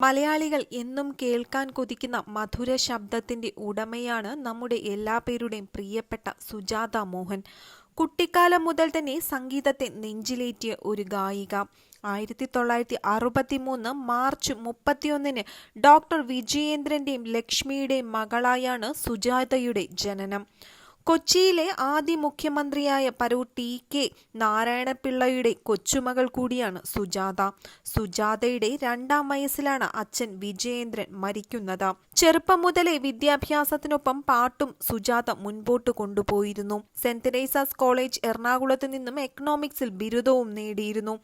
മലയാളികൾ എന്നും കേൾക്കാൻ കൊതിക്കുന്ന മധുര ശബ്ദത്തിന്റെ ഉടമയാണ് നമ്മുടെ എല്ലാപേരുടെയും പ്രിയപ്പെട്ട സുജാത മോഹൻ. കുട്ടിക്കാലം മുതൽ തന്നെ സംഗീതത്തെ നെഞ്ചിലേറ്റിയ ഒരു ഗായിക. 1963 മാർച്ച് 31 ഡോക്ടർ വിജയേന്ദ്രന്റെയും ലക്ഷ്മിയുടെയും മകളായാണ് സുജാതയുടെ ജനനം. കൊച്ചിയിലെ ആദ്യ മുഖ്യമന്ത്രിയായ പരൂർ ടി.കെ. നാരായണപിള്ളയുടെ കൊച്ചുമകൾ കൂടിയാണ് സുജാത. സുജാതയുടെ 2ാം വയസ്സിലാണ് അച്ഛൻ വിജയേന്ദ്രൻ മരിക്കുന്നത്. ചെറുപ്പം മുതലേ വിദ്യാഭ്യാസത്തിനൊപ്പം പാട്ടും സുജാത മുൻപോട്ട് കൊണ്ടുപോയിരുന്നു. സെന്റ് തെരേസാസ് കോളേജ് എറണാകുളത്ത് നിന്നും എക്കണോമിക്സിൽ ബിരുദവും നേടിയിരുന്നു.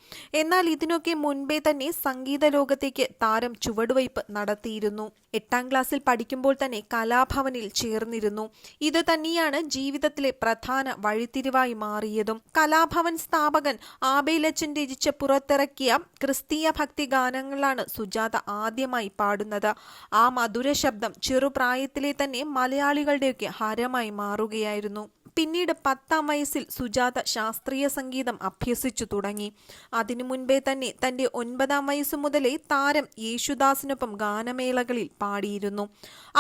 എന്നാൽ ഇതിനൊക്കെ മുൻപേ തന്നെ സംഗീത ലോകത്തേക്ക് താരം ചുവടുവയ്പ് നടത്തിയിരുന്നു. 8ാം ക്ലാസ്സിൽ പഠിക്കുമ്പോൾ തന്നെ കലാഭവനിൽ ചേർന്നിരുന്നു. ഇത് തന്നെയാണ് ജീവിതത്തിലെ പ്രധാന വഴിത്തിരിവായി മാറിയതും. കലാഭവൻ സ്ഥാപകൻ ആബേലച്ചൻ രചിച്ച് പുറത്തിറക്കിയ ക്രിസ്തീയ ഭക്തി ഗാനങ്ങളാണ് സുജാത ആദ്യമായി പാടുന്നത്. ആ മധുര ശബ്ദം ചെറുപ്രായത്തിലെ തന്നെ മലയാളികളുടെയൊക്കെ ഹരമായി മാറുകയായിരുന്നു. പിന്നീട് 10ാം വയസ്സിൽ സുജാത ശാസ്ത്രീയ സംഗീതം അഭ്യസിച്ചു തുടങ്ങി. അതിനു മുൻപേ തന്നെ തന്റെ 9ാം വയസ്സു മുതലേ താരം യേശുദാസിനൊപ്പം ഗാനമേളകളിൽ പാടിയിരുന്നു.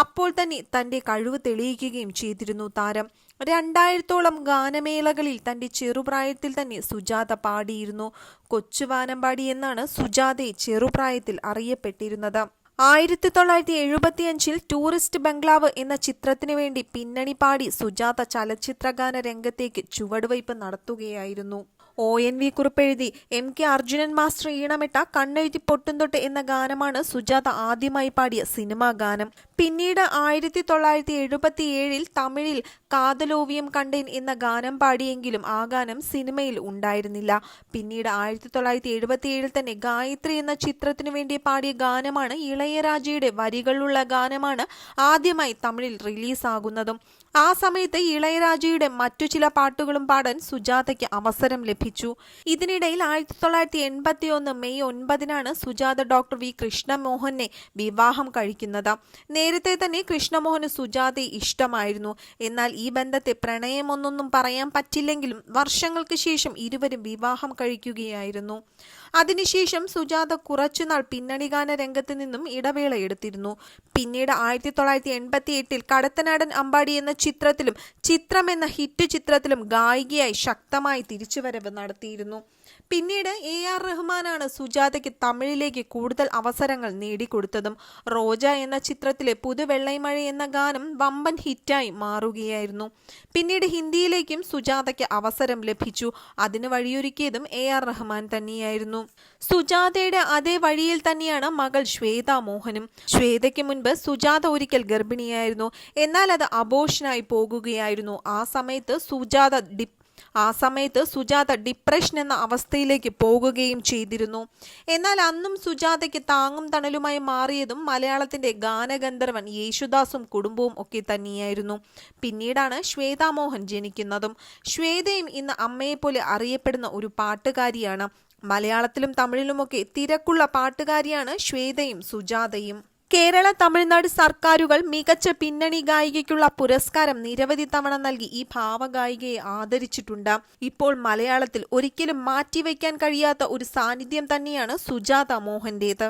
അപ്പോൾ തന്നെ തന്റെ കഴിവ് തെളിയിക്കുകയും ചെയ്തിരുന്നു താരം. 2000ഓളം ഗാനമേളകളിൽ തന്റെ ചെറുപ്രായത്തിൽ തന്നെ സുജാത പാടിയിരുന്നു. കൊച്ചുവാനമ്പാടി എന്നാണ് സുജാതയെ ചെറുപ്രായത്തിൽ അറിയപ്പെട്ടിരുന്നത്. 1975 ടൂറിസ്റ്റ് ബംഗ്ലാവ് എന്ന ചിത്രത്തിനു വേണ്ടി പിന്നണി പാടി സുജാത ചലച്ചിത്രഗാന രംഗത്തേക്ക് ചുവടുവയ്പ് നടത്തുകയായിരുന്നു. ONV കുറിപ്പെഴുതി M.K. അർജുനൻ മാസ്റ്റർ ഈണമിട്ട കണ്ണെഴുതി പൊട്ടുംതൊട്ട് എന്ന ഗാനമാണ് സുജാത ആദ്യമായി പാടിയ സിനിമാ ഗാനം. പിന്നീട് 1977 തമിഴിൽ കാതലോവിയം കണ്ടേൻ എന്ന ഗാനം പാടിയെങ്കിലും ആ ഗാനം സിനിമയിൽ ഉണ്ടായിരുന്നില്ല. പിന്നീട് 1977 തന്നെ ഗായത്രി എന്ന ചിത്രത്തിനു വേണ്ടി പാടിയ ഗാനമാണ് ഇളയരാജയുടെ വരികളുള്ള ഗാനമാണ് ആദ്യമായി തമിഴിൽ റിലീസാകുന്നതും. ആ സമയത്ത് ഇളയരാജയുടെ മറ്റു ചില പാട്ടുകളും പാടാൻ സുജാതയ്ക്ക് അവസരം ലഭിച്ചു. ഇതിനിടയിൽ 1981 മെയ് 9 സുജാത ഡോക്ടർ വി കൃഷ്ണമോഹനെ വിവാഹം കഴിക്കുന്നത്. നേരത്തെ തന്നെ കൃഷ്ണമോഹന് സുജാതയെ ഇഷ്ടമായിരുന്നു. എന്നാൽ ഈ ബന്ധത്തെ പ്രണയമൊന്നൊന്നും പറയാൻ പറ്റില്ലെങ്കിലും വർഷങ്ങൾക്ക് ശേഷം ഇരുവരും വിവാഹം കഴിക്കുകയായിരുന്നു. അതിനുശേഷം സുജാത കുറച്ചുനാൾ പിന്നണിഗാന രംഗത്ത് നിന്നും ഇടവേള എടുത്തിരുന്നു. പിന്നീട് 1988 കടത്തനാടൻ അമ്പാടി എന്ന ചിത്രത്തിലും ചിത്രം എന്ന ഹിറ്റ് ചിത്രത്തിലും ഗായികയായി ശക്തമായി തിരിച്ചുവരവ് നടത്തിയിരുന്നു. പിന്നീട് AR റഹ്മാനാണ് സുജാതയ്ക്ക് തമിഴിലേക്ക് കൂടുതൽ അവസരങ്ങൾ നേടിക്കൊടുത്തതും. റോജ എന്ന ചിത്രത്തിലെ പുതുവെള്ളൈമഴ എന്ന ഗാനം വമ്പൻ ഹിറ്റായി മാറുകയായിരുന്നു. പിന്നീട് ഹിന്ദിയിലേക്കും സുജാതയ്ക്ക് അവസരം ലഭിച്ചു. അതിന് വഴിയൊരുക്കിയതും AR റഹ്മാൻ തന്നെയായിരുന്നു. സുജാതയുടെ അതേ വഴിയിൽ തന്നെയാണ് മകൾ ശ്വേത മോഹനും. ശ്വേതയ്ക്ക് മുൻപ് സുജാത ഒരിക്കൽ ഗർഭിണിയായിരുന്നു. എന്നാൽ അത് അബോർഷനായി പോകുകയായിരുന്നു. ആ സമയത്ത് സുജാത ഡിപ്രഷൻ എന്ന അവസ്ഥയിലേക്ക് പോകുകയും ചെയ്തിരുന്നു. എന്നാൽ അന്നും സുജാതയ്ക്ക് താങ്ങും തണലുമായി മാറിയതും മലയാളത്തിന്റെ ഗാനഗന്ധർവൻ യേശുദാസും കുടുംബവും ഒക്കെ തന്നെയായിരുന്നു. പിന്നീടാണ് ശ്വേത മോഹൻ ജനിക്കുന്നതും. ശ്വേതയും ഇന്ന് അമ്മയെപ്പോലെ അറിയപ്പെടുന്ന ഒരു പാട്ടുകാരിയാണ്. മലയാളത്തിലും തമിഴിലുമൊക്കെ തിരക്കുള്ള പാട്ടുകാരിയാണ് ശ്വേതയും സുജാതയും. കേരള, തമിഴ്നാട് സർക്കാരുകൾ മികച്ച പിന്നണി ഗായികയ്ക്കുള്ള പുരസ്കാരം നിരവധി തവണ നൽകി ഈ ഭാവഗായികയെ ആദരിച്ചിട്ടുണ്ട്. ഇപ്പോൾ മലയാളത്തിൽ ഒരിക്കലും മാറ്റിവെക്കാൻ കഴിയാത്ത ഒരു സാന്നിധ്യം തന്നെയാണ് സുജാത മോഹന്റേത്.